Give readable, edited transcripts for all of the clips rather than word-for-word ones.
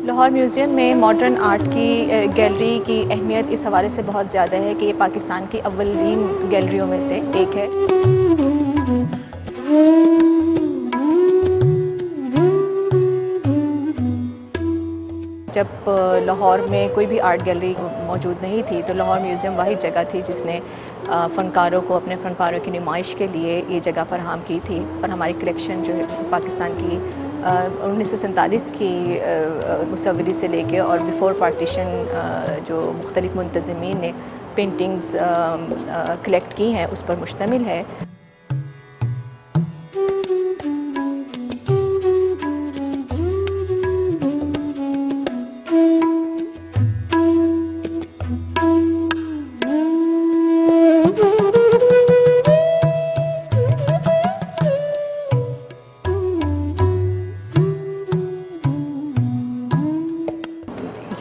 Lahore museum में modern art की gallery की अहमियत इस हवाले से बहुत ज़्यादा है कि ये पाकिस्तान की अव्वलीन गैलरियों में से एक है। जब लाहौर में कोई भी आर्ट गैलरी मौजूद नहीं थी तो लाहौर म्यूज़ियम वही जगह थी जिसने फ़नकारों को अपने फ़नकारों की नुमाइश के लिए ये जगह फराहम की थी। और हमारी कलेक्शन जो है पाकिस्तान की 1947 की मुसव्वरी से लेके और बिफ़ोर पार्टीशन जो मुख्तलिफ़ मुंतज़मीन ने पेंटिंग्स कलेक्ट की हैं उस पर मुश्तमिल है।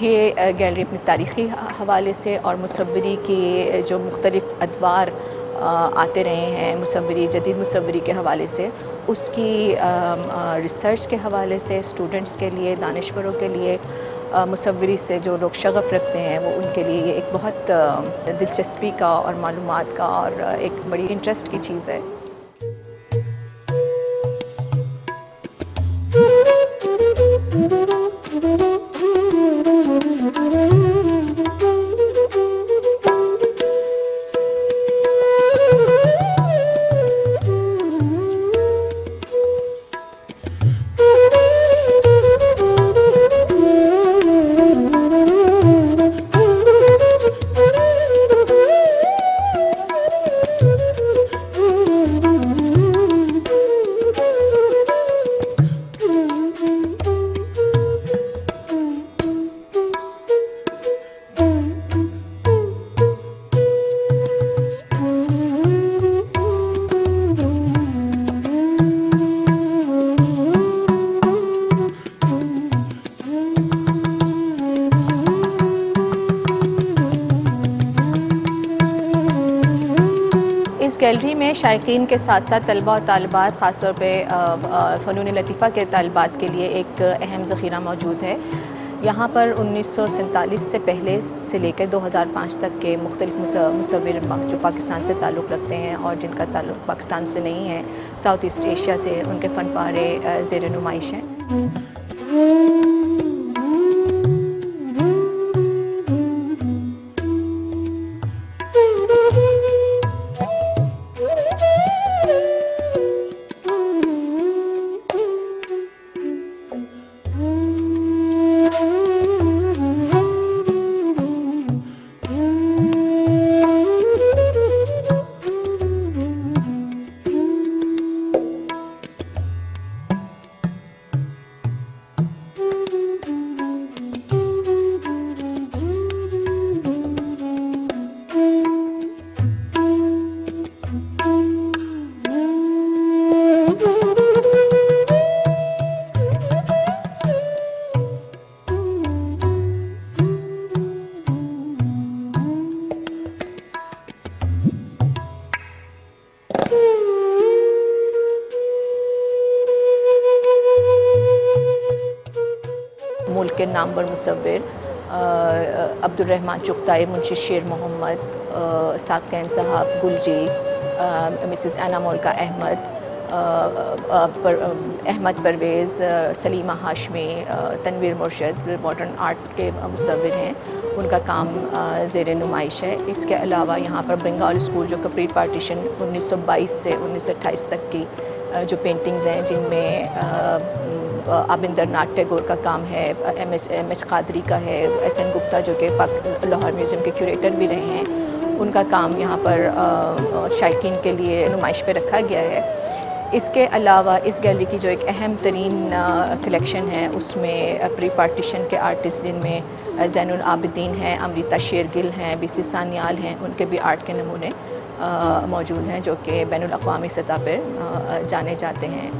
ये गैलरी अपनी तारीख़ी हवाले से और मुसव्वरी के जो मुख्तलिफ़ अदवार आते रहे हैं मुसव्वरी जदीद मुसव्वरी के हवाले से उसकी रिसर्च के हवाले से स्टूडेंट्स के लिए दानिश्वरों के लिए मुसव्वरी से जो लोग शग़फ़ रखते हैं वो उनके लिए ये एक बहुत दिलचस्पी का और मालूमात का और एक बड़ी इंटरेस्ट की चीज़ है। इस गैलरी में शायकीन के साथ साथ तलबा और तालिबात ख़ास तौर पे फ़नून लतीफ़ा के तालिबात के लिए एक अहम ज़ख़ीरा मौजूद है। यहाँ पर 1947 से पहले से लेकर 2005 तक के मुख्तलिफ़ मुसव्विर जो पाकिस्तान से ताल्लुक़ रखते हैं और जिनका ताल्लुक़ पाकिस्तान से नहीं है साउथ ईस्ट एशिया से उनके फ़न पारे ज़ेर नुमाइश हैं। मुल्क के नामवर मुसव्विर अब्दुर्रहमान चुग़ताई, मुंशी शेर मोहम्मद, साक़िन साहब, गुलजी, मिसेस एना मोल्का अहमद, अहमद परवेज़, सलीमा हाशमी, तनवीर मुर्शद मॉडर्न आर्ट के मुसव्विर हैं। उनका काम ज़ेर नुमाइश है। इसके अलावा यहाँ पर बंगाल स्कूल जो कि प्री पार्टीशन 1922 से 1928 तक की जो पेंटिंग्स हैं जिनमें आबिंदर नाथ टैगोर का काम है, एम एच कादरी का है, SN गुप्ता जो कि लाहौर म्यूज़ियम के क्यूरेटर भी रहे हैं उनका काम यहाँ पर शायकीन के लिए नुमाइश पे रखा गया है। इसके अलावा इस गैलरी की जो एक अहम तरीन कलेक्शन है उसमें प्री पार्टीशन के आर्टिस्ट जिनमें ज़ैनुल आबिदीन हैं, अमृता शेरगिल हैं, BC सान्याल हैं, उनके भी आर्ट के नमूने मौजूद हैं जो कि बैनुल अक़वामी सतह पर जाने जाते हैं।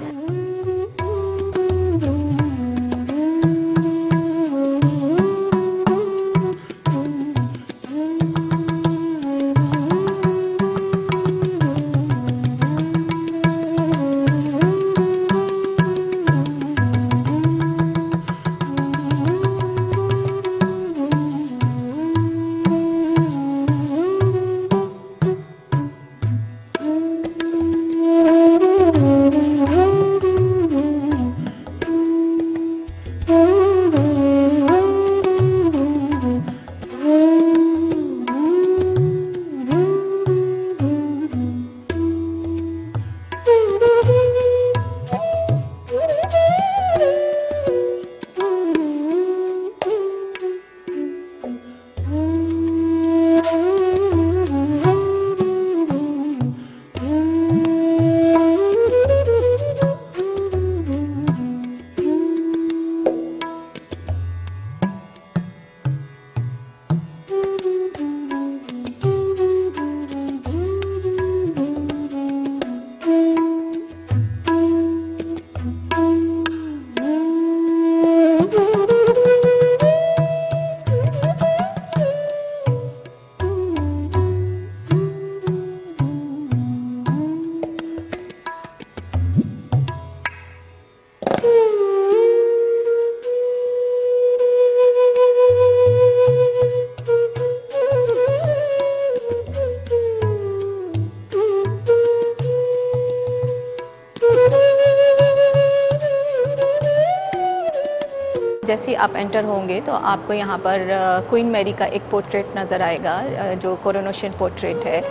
जैसे ही आप एंटर होंगे तो आपको यहाँ पर क्वीन मैरी का एक पोर्ट्रेट नज़र आएगा, जो कोरोनेशन पोर्ट्रेट है,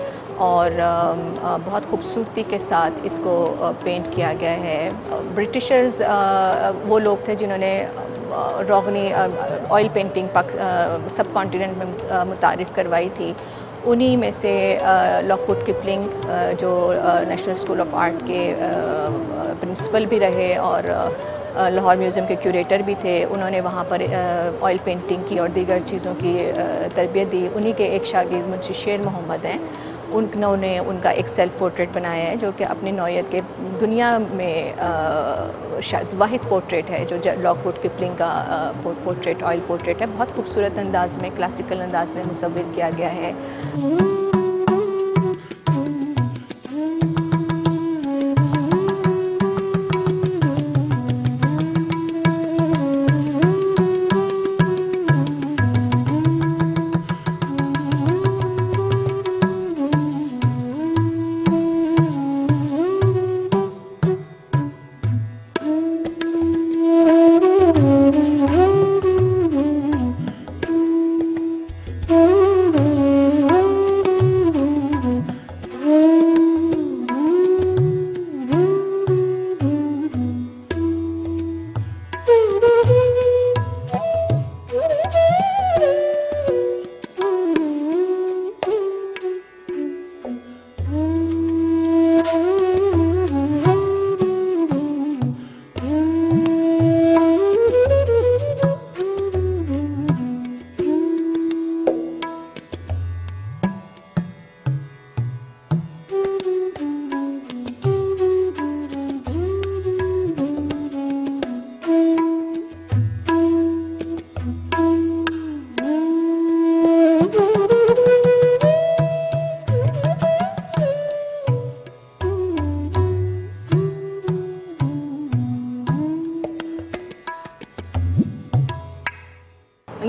और बहुत खूबसूरती के साथ इसको पेंट किया गया है। ब्रिटिशर्स वो लोग थे जिन्होंने रोगनी ऑयल पेंटिंग सब कॉन्टिनेंट में मुतारिफ़ करवाई थी। उन्हीं में से लॉकवुड किपलिंग, जो नेशनल स्कूल ऑफ आर्ट के प्रिंसिपल भी रहे और लाहौर म्यूज़ियम के क्यूरेटर भी थे, उन्होंने वहाँ पर ऑयल पेंटिंग की और दीगर चीज़ों की तरबियत दी। उन्हीं के एक शागिर्द मुंशी शेर मोहम्मद हैं, उन्होंने उनका एक सेल्फ पोर्ट्रेट बनाया है, जो कि अपनी नौयत के दुनिया में शायद वाहिद पोर्ट्रेट है, जो लॉकवुड किपलिंग का पोर्ट्रेट, ऑयल पोर्ट्रेट है। बहुत खूबसूरत अंदाज़ में, क्लासिकल अंदाज़ में मुसव्विर किया गया है।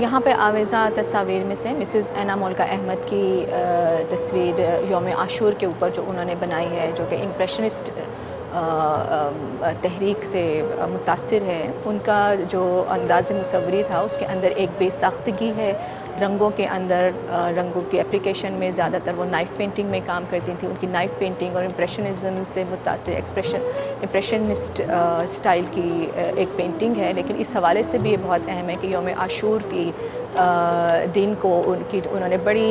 यहाँ पे आवेज़ा तस्वीर में से मिसेस एना मौलिका अहमद की तस्वीर यौम आशूर के ऊपर जो उन्होंने बनाई है, जो कि इम्प्रेशनिस्ट तहरीक से मुतासिर है। उनका जो अंदाज़ मुसव्वरी था, उसके अंदर एक बेसाख्तगी है। रंगों के अंदर, रंगों की एप्लीकेशन में ज़्यादातर वो नाइफ़ पेंटिंग में काम करती थी। उनकी नाइफ़ पेंटिंग और इम्प्रेशनिज़म से मुतासिर इम्प्रेशनिस्ट स्टाइल की एक पेंटिंग है। लेकिन इस हवाले से भी ये बहुत अहम है कि यौम आशूर की दिन को उन्होंने बड़ी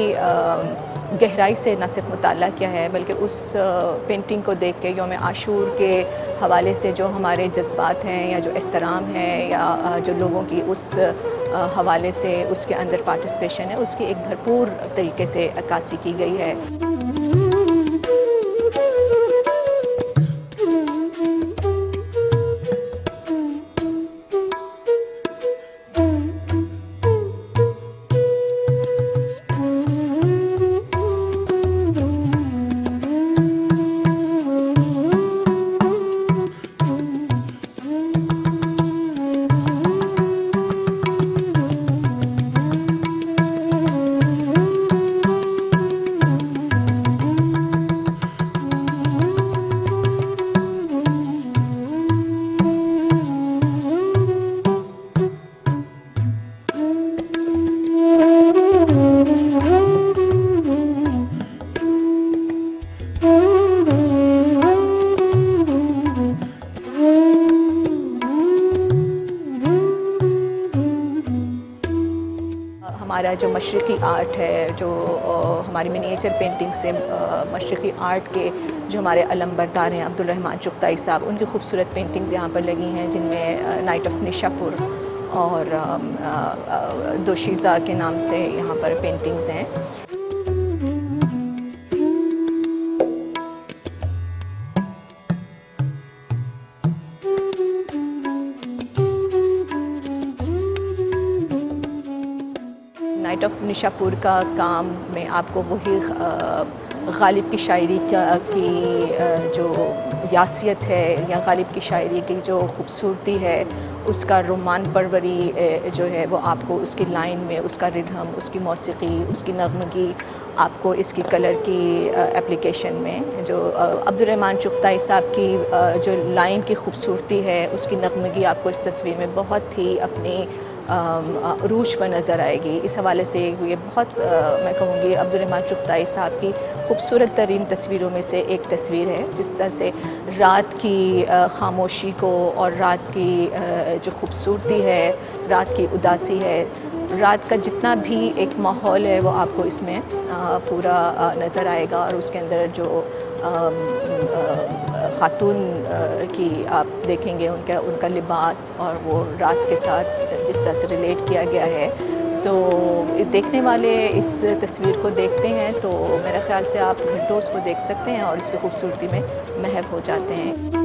गहराई से न सिर्फ मुताला किया है, बल्कि उस पेंटिंग को देख के यौम आशूर के हवाले से जो हमारे जज्बात हैं या जो एहतराम है या जो लोगों की उस हवाले से उसके अंदर पार्टिसिपेशन है, उसकी एक भरपूर तरीके से अक्कासी की गई है। हमारा जो मशरक़ी आर्ट है, जो हमारी मिनिएचर पेंटिंग से मशरक़ी आर्ट के जो हमारे अलंबरदार हैं अब्दुल रहमान चुग़ताई साहब, उनकी खूबसूरत पेंटिंग्स यहाँ पर लगी हैं, जिनमें नाइट ऑफ निशापुर और दोशीज़ा के नाम से यहाँ पर पेंटिंग्स हैं। नाइट ऑफ निशापुर का काम में आपको वही गालिब की शायरी की जो यासियत है या गालिब की शायरी की जो खूबसूरती है, उसका रोमान परवरी जो है वो आपको उसकी लाइन में, उसका रिदम, उसकी मौसीकी, उसकी नगमगी, आपको इसकी कलर की एप्लीकेशन में जो अब्दुल रहमान चुग़ताई साहब की जो लाइन की खूबसूरती है, उसकी नगमगी आपको इस तस्वीर में बहुत ही अपनी अरूज पर नज़र आएगी। इस हवाले से ये बहुत मैं कहूँगी अब्दुर्रहमान चुग़ताई साहब की खूबसूरत तरीन तस्वीरों में से एक तस्वीर है, जिस तरह से रात की ख़ामोशी को और रात की जो खूबसूरती है, रात की उदासी है, रात का जितना भी एक माहौल है वो आपको इसमें पूरा नज़र आएगा। और उसके अंदर जो ख़ातून की आप देखेंगे उनका लिबास और वो रात के साथ जिस तरह से रिलेट किया गया है, तो देखने वाले इस तस्वीर को देखते हैं तो मेरे ख़्याल से आप घंटों उसको देख सकते हैं और इसकी खूबसूरती में महव हो जाते हैं।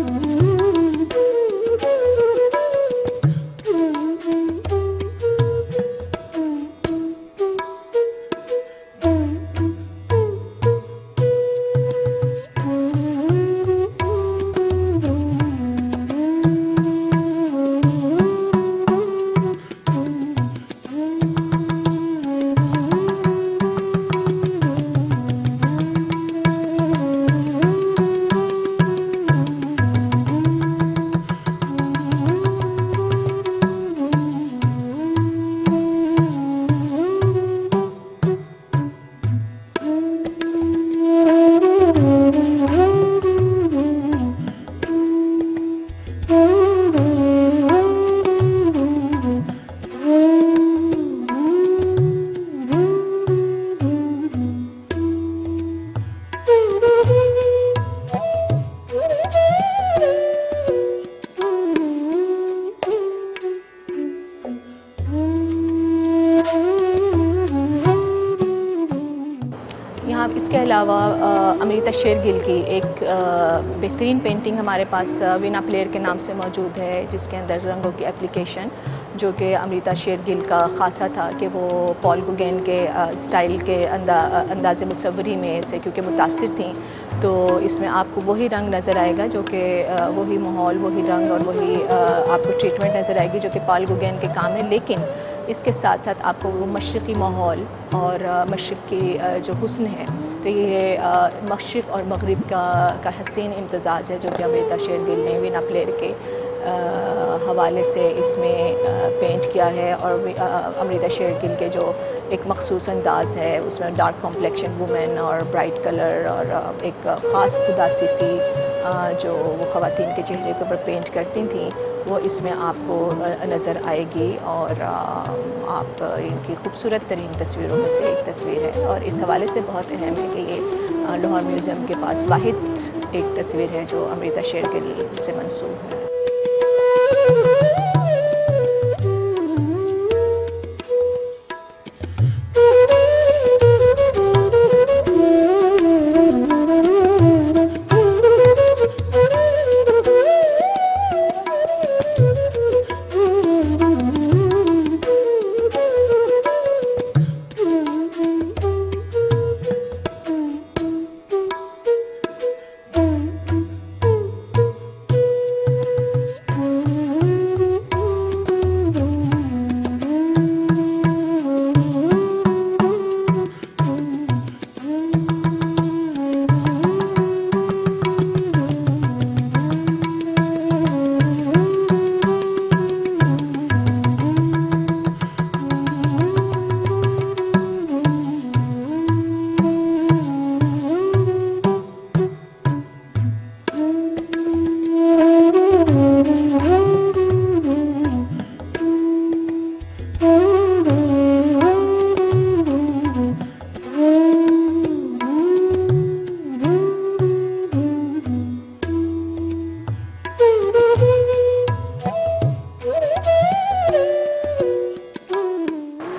यहाँ इसके अलावा अमृता शेरगिल की एक बेहतरीन पेंटिंग हमारे पास वीना प्लेयर के नाम से मौजूद है, जिसके अंदर रंगों की एप्लीकेशन जो कि अमृता शेरगिल का ख़ासा था कि वो पॉल गुगेन के स्टाइल के अंदाज़ मुसव्वरी में से क्योंकि मुतासिर थी, तो इसमें आपको वही रंग नज़र आएगा जो कि वही माहौल, वही रंग और वही आपको ट्रीटमेंट नज़र आएगी जो कि पॉल गुगेन के काम है। लेकिन इसके साथ साथ आपको वो मशरक़ी माहौल और मशरक़ की जो हुस्न है, तो ये मशरक़ और मग़रिब का हसीन इम्तज़ाज है जो कि अमृता शेरगिल ने वीना प्लेयर के हवाले से इसमें पेंट किया है। और अमृता शेरगिल के जो एक मख़सूस अंदाज़ है उसमें डार्क कॉम्प्लेक्शन वुमेन और ब्राइट कलर और एक ख़ास उदासी सी जो वो ख़वातीन के चेहरे के ऊपर पेंट करती थी, वो इसमें आपको नज़र आएगी। और आप इनकी खूबसूरत तरीन तस्वीरों में से एक तस्वीर है और इस हवाले से बहुत अहम है कि ये लाहौर म्यूज़ियम के पास वाहिद एक तस्वीर है जो अमृता शेरगिल से मंसूब है।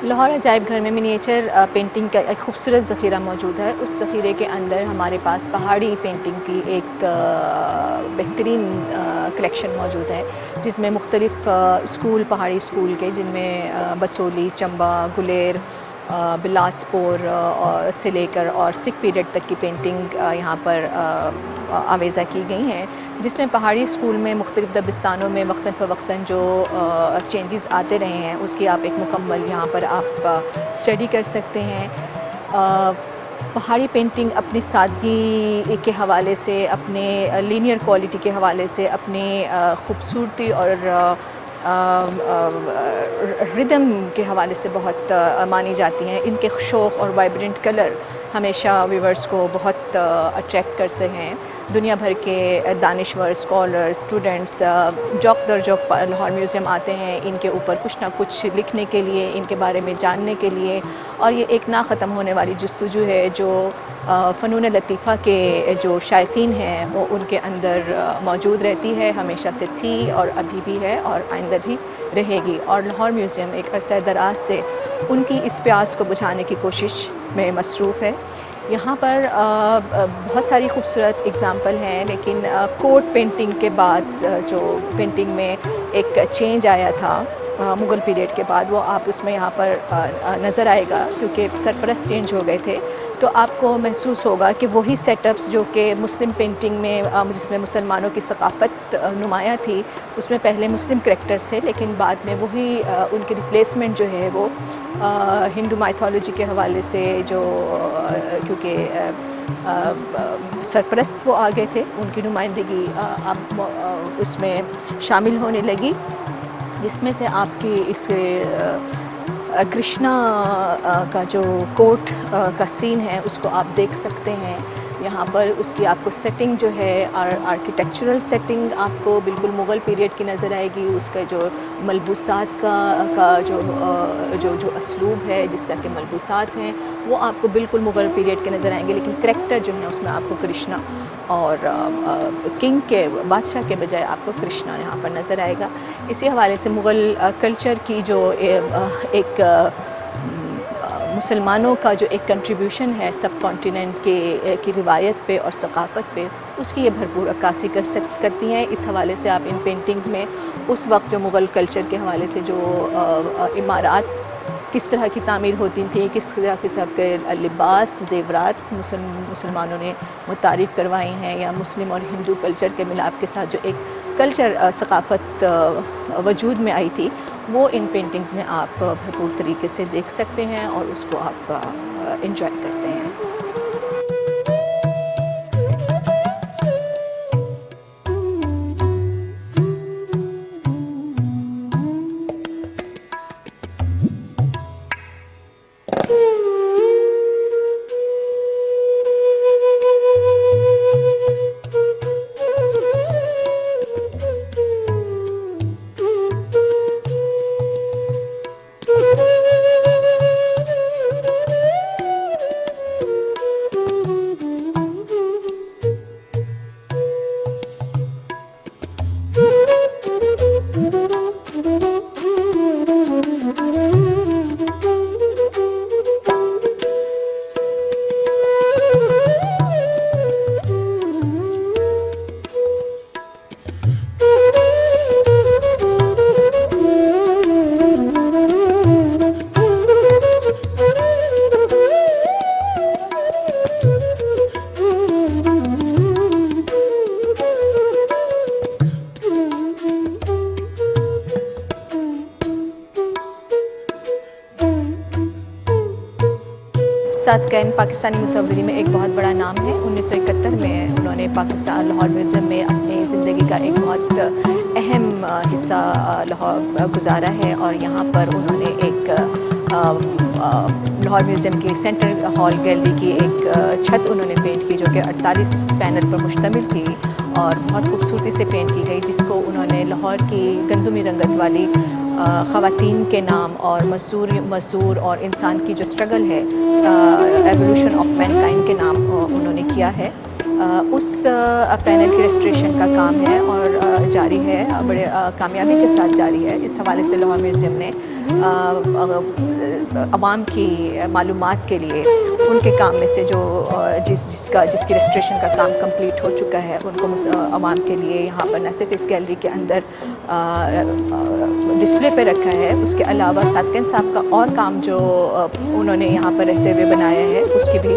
लाहौर अजायब घर में मिनिएचर पेंटिंग का एक खूबसूरत ज़ख़ीरा मौजूद है। उस ज़ख़ीरे के अंदर हमारे पास पहाड़ी पेंटिंग की एक बेहतरीन कलेक्शन मौजूद है, जिसमें मुख्तलिफ़ स्कूल, पहाड़ी स्कूल के, जिनमें बसोली, चंबा, गुलेर, बिलासपुर और से लेकर और सिख पीरियड तक की पेंटिंग यहाँ पर आवेज़ा की गई हैं, जिसमें पहाड़ी स्कूल में मुख्तलिफ़ दबिस्तानों में वक्तन फ़वक्तन जो चेंजेस आते रहे हैं उसकी आप एक मुकम्मल यहाँ पर आप स्टडी कर सकते हैं। पहाड़ी पेंटिंग अपनी सादगी के हवाले से, अपने लीनियर क्वालिटी के हवाले से, अपनी खूबसूरती और रिदम के हवाले से बहुत मानी जाती हैं। इनके शौक़ और वाइब्रेंट कलर हमेशा व्यूवर्स को बहुत अट्रैक्ट करते हैं। दुनिया भर के दानिश्वर, स्कॉलर, स्टूडेंट्स जौक दर जौक लाहौर म्यूज़ियम आते हैं इनके ऊपर कुछ ना कुछ लिखने के लिए, इनके बारे में जानने के लिए। और ये एक ना ख़त्म होने वाली जस्तजू है जो फ़नून लतीफ़ा के जो शायकीन हैं वो उनके अंदर मौजूद रहती है, हमेशा से थी और अभी भी है और आइंदा भी रहेगी। और लाहौर म्यूज़ियम एक अरसा दराज से उनकी इस प्यास को बुझाने की कोशिश में मसरूफ़ है। यहाँ पर बहुत सारी खूबसूरत एग्ज़ाम्पल हैं, लेकिन कोट पेंटिंग के बाद जो पेंटिंग में एक चेंज आया था मुग़ल पीरियड के बाद, वो आप उसमें यहाँ पर नज़र आएगा क्योंकि सरपरस्त चेंज हो गए थे। तो आपको महसूस होगा कि वही सेटअप्स जो कि मुस्लिम पेंटिंग में जिसमें मुसलमानों की सकाफ़त नुमाया थी, उसमें पहले मुस्लिम करैक्टर्स थे, लेकिन बाद में वही उनकी रिप्लेसमेंट जो है वो हिंदू माइथोलॉजी के हवाले से जो क्योंकि सरपरस्त वो आ गए थे, उनकी नुमाइंदगी अब उसमें शामिल होने लगी, जिसमें से आपकी इस कृष्णा का जो कोट का सीन है उसको आप देख सकते हैं यहाँ पर। उसकी आपको सेटिंग जो है आर्किटेक्चरल सेटिंग आपको बिल्कुल मुग़ल पीरियड की नज़र आएगी। उसका जो मलबूसात का जो असलूब है, जिस तरह के मलबूसात हैं, वो आपको बिल्कुल मुग़ल पीरियड के नज़र आएंगे, लेकिन करैक्टर जो है उसमें आपको कृष्णा और किंग के बादशाह के बजाय आपको कृष्णा यहाँ पर नज़र आएगा। इसी हवाले से मुग़ल कल्चर की जो एक मुसलमानों का जो एक कंट्रीब्यूशन है सब कॉन्टिनेंट की रिवायत पे और सकाफ़त पे, उसकी ये भरपूर अक्कासी करती हैं। इस हवाले से आप इन पेंटिंग्स में उस वक्त जो मुग़ल कल्चर के हवाले से जो इमारात किस तरह की तामीर होती थी, किस तरह के सब के लिबास, ज़ेवरात मुसलमानों ने मुतारिफ़ करवाई हैं, या मुस्लिम और हिंदू कल्चर के मिलाप के साथ जो एक कल्चर सकाफ़त वजूद में आई थी, वो इन पेंटिंग्स में आप भरपूर तरीके से देख सकते हैं और उसको आप एंजॉय करते हैं। साद कैन पाकिस्तानी मुसव्विरी में एक बहुत बड़ा नाम है। 1971 में उन्होंने पाकिस्तान लाहौर म्यूज़ियम में अपनी ज़िंदगी का एक बहुत अहम हिस्सा लाहौर गुजारा है और यहाँ पर उन्होंने एक लाहौर म्यूज़ियम की सेंट्रल हॉल गैलरी की एक छत उन्होंने पेंट की जो कि 48 पैनल पर मुश्तमिल थी और बहुत खूबसूरती से पेंट की गई, जिसको उन्होंने लाहौर की गंदमी रंगत वाली ख़वातीन के नाम और मज़दूर और इंसान की जो स्ट्रगल है, एवोल्यूशन ऑफ मैनकाइंड के नाम उन्होंने किया है। उस पैनल की रेस्टोरेशन का काम है और जारी है, बड़े कामयाबी के साथ जारी है। इस हवाले से लाहौर म्यूज़ियम ने आवाम की मालूमात के लिए उनके काम में से जो जिसकी रेस्टोरेशन का काम कंप्लीट हो चुका है, उनको आवाम के लिए यहाँ पर न सिर्फ इस गैलरी के अंदर डिस्प्ले पे रखा है, उसके अलावा साद कैन साहब का और काम जो उन्होंने यहाँ पर रहते हुए बनाया है उसकी भी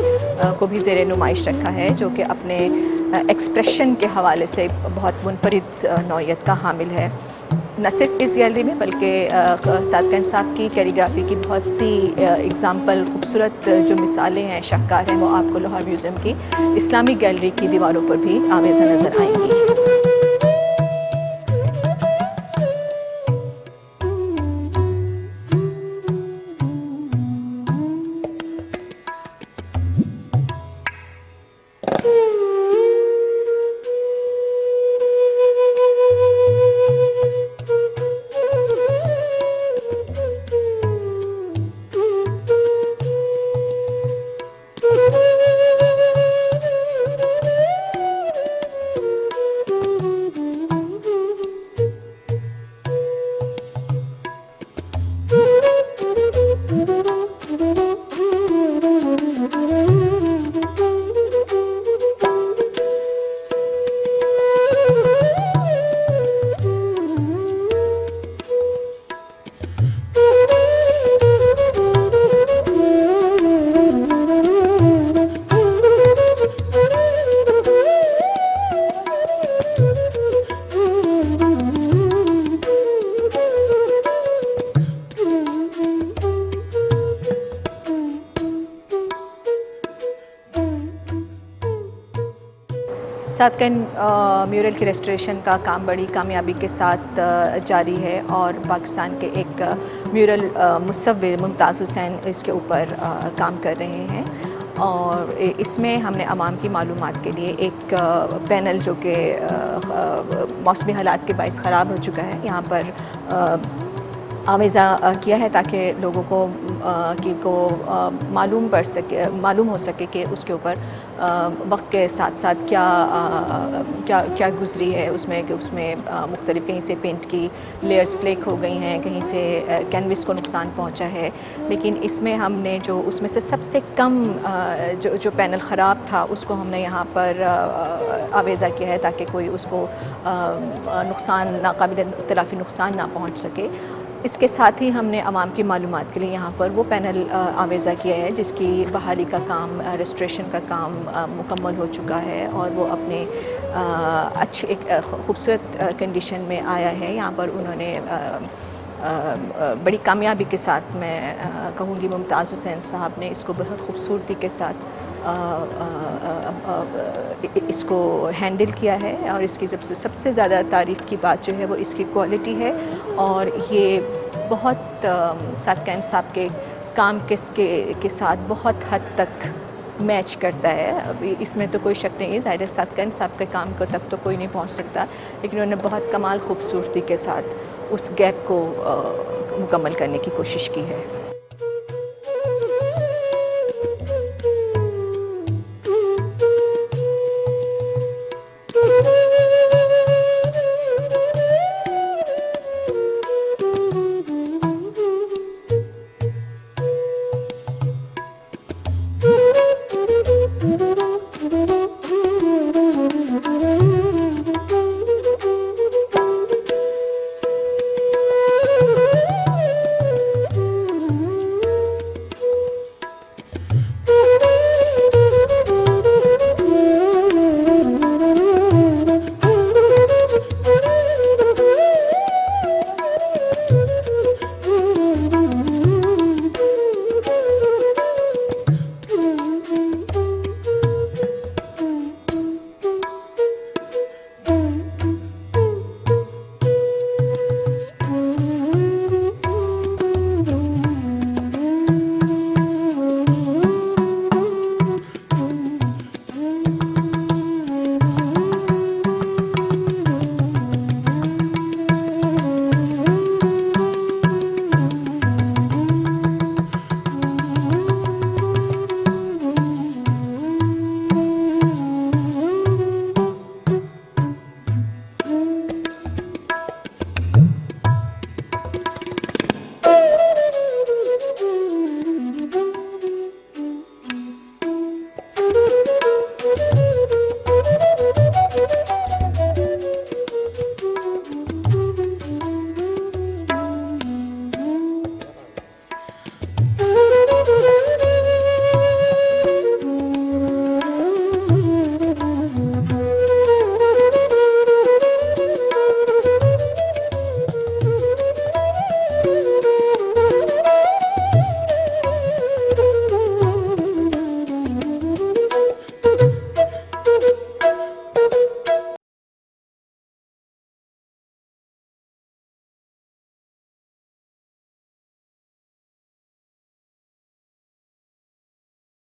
को भी ज़ेरे नुमाइश रखा है, जो कि अपने एक्सप्रेशन के हवाले से बहुत मुनफरिद नौइयत का हामिल है। न सिर्फ इस गैलरी में बल्कि साद कैन साहब की कैलीग्राफी की बहुत सी एग्ज़ाम्पल, खूबसूरत जो मिसालें हैं, शाहकार हैं, वो आपको लाहौर म्यूज़ियम की इस्लामिक गैलरी की दीवारों पर भी आवेज़ नज़र आएंगी। साथ कैन म्यूरल की रेस्टोरेशन का काम बड़ी कामयाबी के साथ जारी है और पाकिस्तान के एक म्यूरल मुसव्विर मुमताज़ हुसैन इसके ऊपर काम कर रहे हैं और इसमें हमने आवाम की मालूमात के लिए एक पैनल जो कि मौसमी हालात के बाइस ख़राब हो चुका है यहाँ पर आवेज़ा किया है ताकि लोगों को मालूम हो सके कि उसके ऊपर वक्त के साथ साथ क्या गुजरी है उसमें कि उसमें मुख्तलिफ कहीं से पेंट की लेयर्स फ्लेक हो गई हैं, कहीं से कैनविस को नुकसान पहुंचा है। लेकिन इसमें हमने जो उसमें से सबसे कम जो पैनल ख़राब था उसको हमने यहाँ पर आवेज़ा किया है ताकि कोई उसको नुकसान नाकाबिल तलाफ़ी नुकसान ना पहुँच सके। इसके साथ ही हमने आवाम की मालूमात के लिए यहाँ पर वो पैनल आवेज़ा किया है जिसकी बहाली का काम रेस्टोरेशन का काम मुकम्मल हो चुका है और वो अपने अच्छी एक खूबसूरत कंडीशन में आया है। यहाँ पर उन्होंने बड़ी कामयाबी के साथ मैं कहूँगी मुमताज़ हुसैन साहब ने इसको बहुत खूबसूरती के साथ इसको हैंडल किया है और इसकी सबसे ज़्यादा तारीफ़ की बात जो है वो इसकी क्वालिटी है और ये बहुत सादकाइन साहब के काम के साथ बहुत हद तक मैच करता है। अभी इसमें तो कोई शक नहीं है, ज़ाहिर सादकाइन साहब के काम को तक तो कोई नहीं पहुंच सकता, लेकिन उन्होंने बहुत कमाल खूबसूरती के साथ उस गैप को मुकम्मल करने की कोशिश की है।